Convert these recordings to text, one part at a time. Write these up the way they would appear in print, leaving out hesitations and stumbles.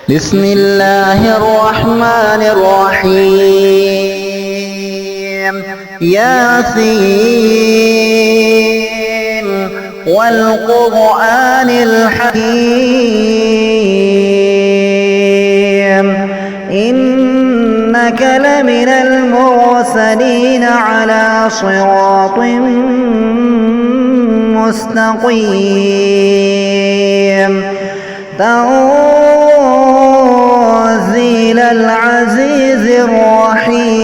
بسم الله الرحمن الرحيم. ياسين والقرآن الحكيم إنك لمن المرسلين على صراط مستقيم تنزيل العزيز الرحيم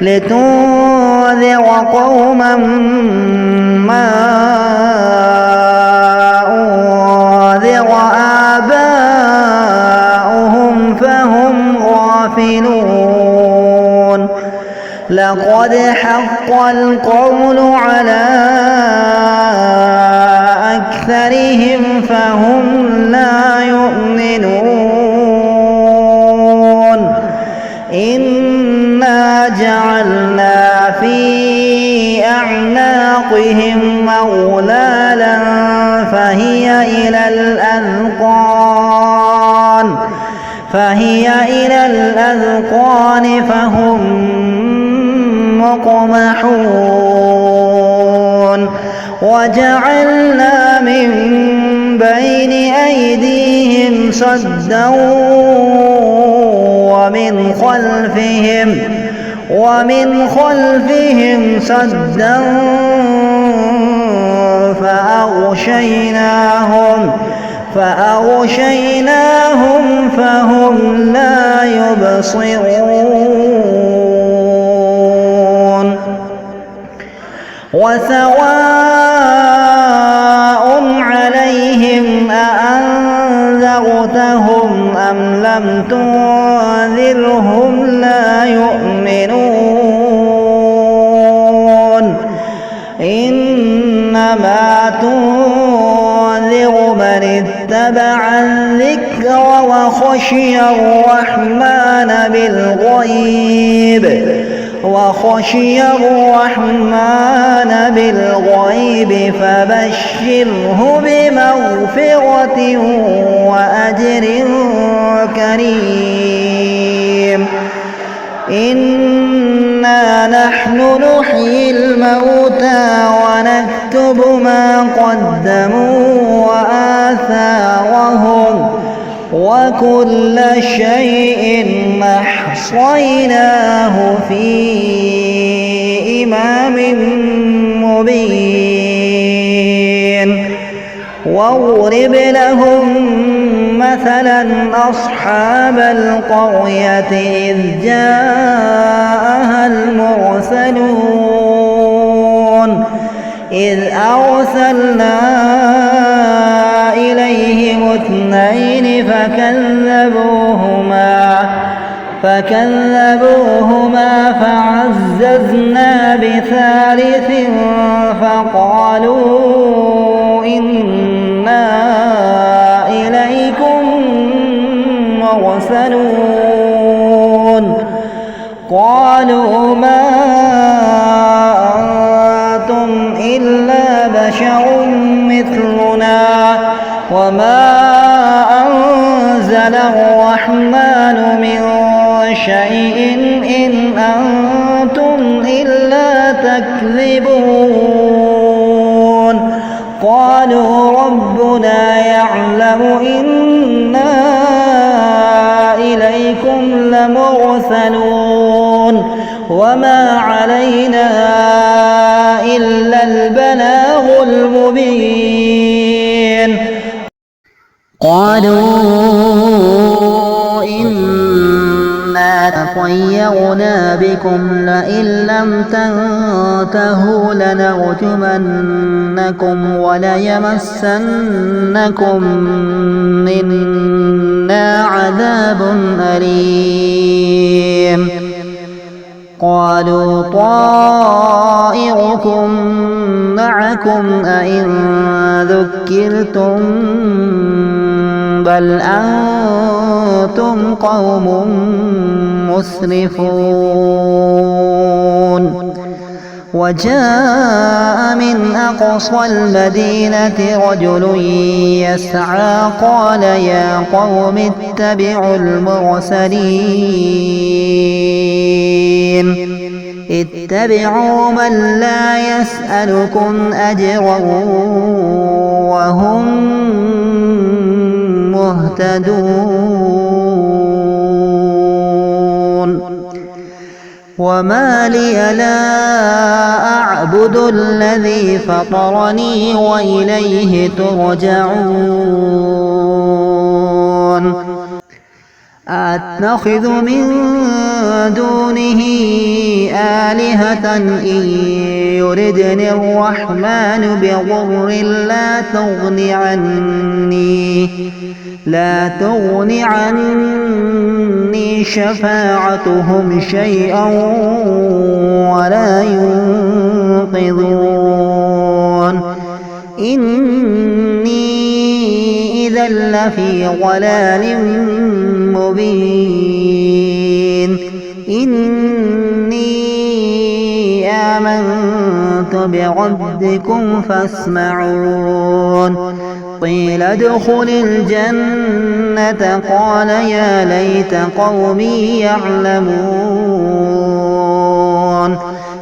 لتنذر قوما ما أنذر آباؤهم فهم غافلون لقد حق القول على أكثرهم فهم لا يؤمنون إنا جعلنا في أعناقهم أغلالا فهي إلى الأذقان فهم مقمحون وجعلنا من بين أيديهم سدا ومن خلفهم سدا فأغشيناهم فهم لا يبصرون وسواء عليهم أأنذرتهم أم لم تنذرهم لا يؤمنون إنما تنذر من اتبع الذكر وخشي الرحمن بالغيب فبشره بمغفرة وأجر كريم إنا نحن نحيي الموتى ونكتب ما قدموا وآثارهم وكل شيء أحصيناه في إمام مبين واضرب لهم مثلا أصحاب القرية إذ جاءها المرسلون إذ أرسلنا إليهم اثنين فكذبوهما فعززنا بثالث فقالوا إنا إليكم مرسلون قالوا ما أنتم إلا بشر مثلنا وما أنزل الرحمن من شيء إن أنتم إلا تكذبون قالوا ربنا يعلم إنا إليكم لمرسلون وما علينا إلا البلاغ المبين قالوا إنا تطيرنا بكم لئن لم تنتهوا لنرجمنكم وليمسنكم منا عذاب أليم قالوا طائركم معكم أئن ذكرتم بل أنتم قوم مسرفون وجاء من أقصى المدينة رجل يسعى قال يا قوم اتبعوا المرسلين اتبعوا من لا يسألكم أجرا وهم مهتدون وما لي لا أعبد الذي فطرني وإليه ترجعون أتخذ من دونه آلهة إن يردني الرحمن بضر لا تغن عني شفاعتهم شيئا ولا ينقذون إني إذا لفي ضلال مبين إني آمنت بربكم فاسمعون قيل ادخل الجنة قال يا ليت قومي يعلمون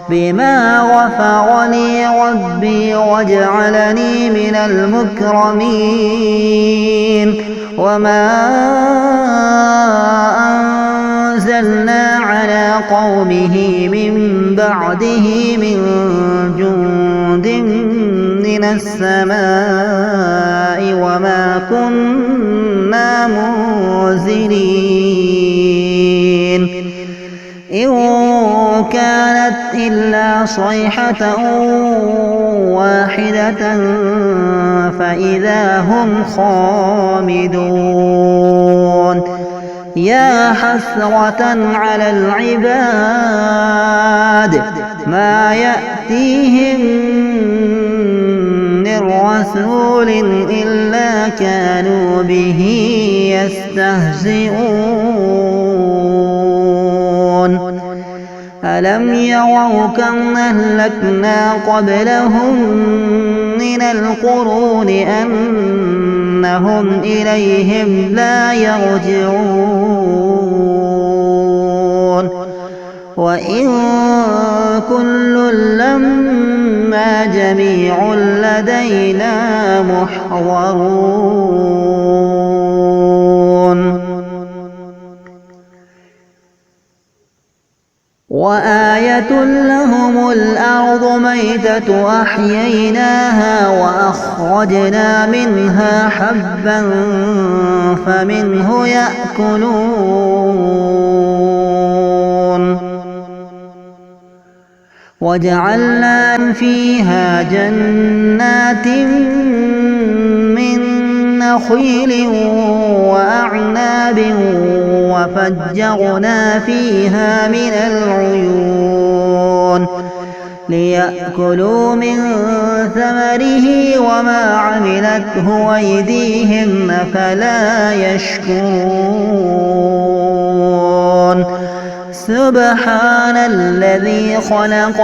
بما غفر لي ربي وجعلني من المكرمين وما أنزلنا على قومه من بعده من جند من السماء وما كنا منزلين إن كانت إلا صيحة واحدة فإذا هم خامدون يا حسرة على العباد ما يأتيهم من رسول إلا كانوا به يستهزئون ألم يروا كم أهلكنا قبلهم من القرون أنهم إليهم لا يرجعون وإن كل لما جميع لدينا محضرون وآية لهم الأرض ميتة أحييناها وأخرجنا منها حبا فمنه يأكلون وجعلنا فيها جنات من نخيل وأعناب وفجرنا فيها من العيون ليأكلوا من ثمره وما عملته أيديهم أفلا يشكرون سبحان الذي خلق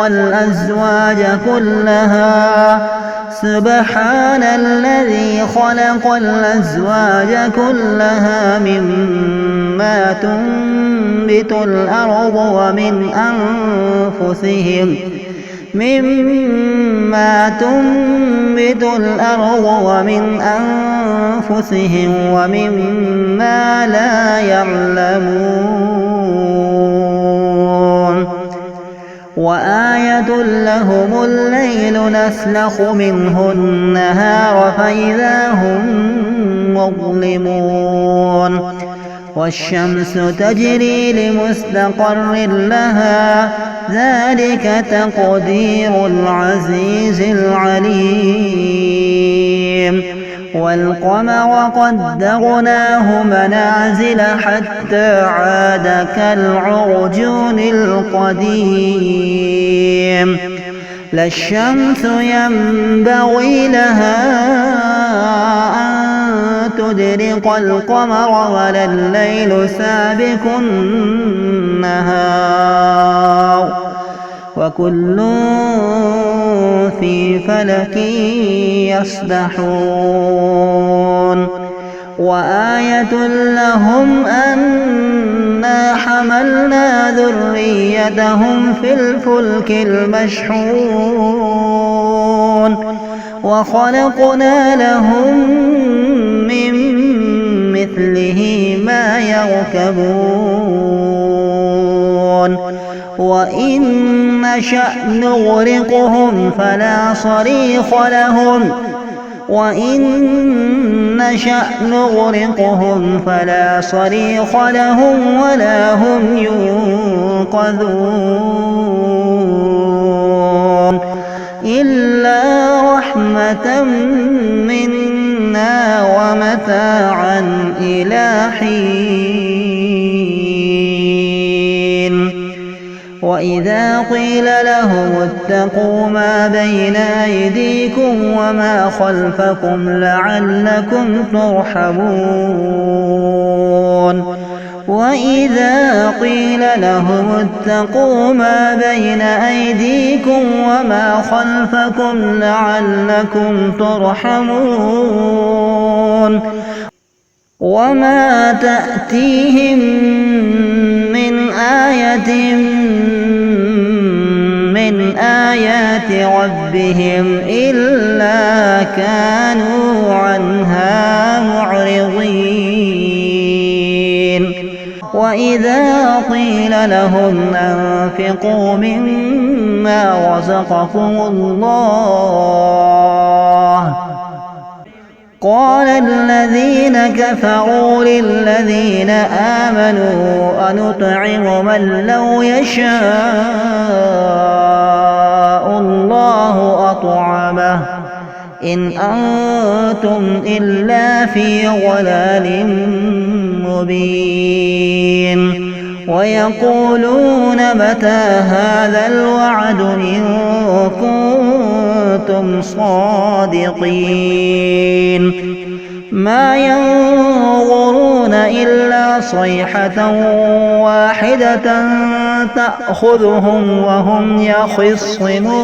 الأزواج كلها مما تنبت الأرض ومن أنفسهم ومما لا يعلمون وآية لهم الليل نسلخ منه النهار فإذا هم مظلمون والشمس تجري لمستقر لها ذلك تقدير العزيز العليم والقمر قدرناه منازل حتى عاد كالعرجون القديم لا الشمس ينبغي لها أن تدرك القمر ولا الليل سابق النهار وكل في فلك يسبحون وآية لهم أنا حملنا ذريتهم في الفلك المشحون وخلقنا لهم من مثله ما يركبون وإن نشأ نغرقهم فلا صريخ لهم ولا هم ينقذون إلا رحمة منا ومتاعا إلى حين وإذا قيل لهم اتقوا ما بين أيديكم وما خلفكم لعلكم ترحمون وإذا قيل لهم اتقوا ما بين أيديكم وما خلفكم لعلكم ترحمون وما تأتيهم من آية من آيات ربهم إلا كانوا عنها معرضين وإذا قيل لهم أنفقوا مما رزقكم الله قال الذين كفروا للذين آمنوا أنطعم من لو يشاء الله أطعمه إن أنتم إلا في ضلال مبين ويقولون متى هذا الوعد إن كنتم صادقين ما ينظرون إلا صيحة واحدة تأخذهم وهم يخصمون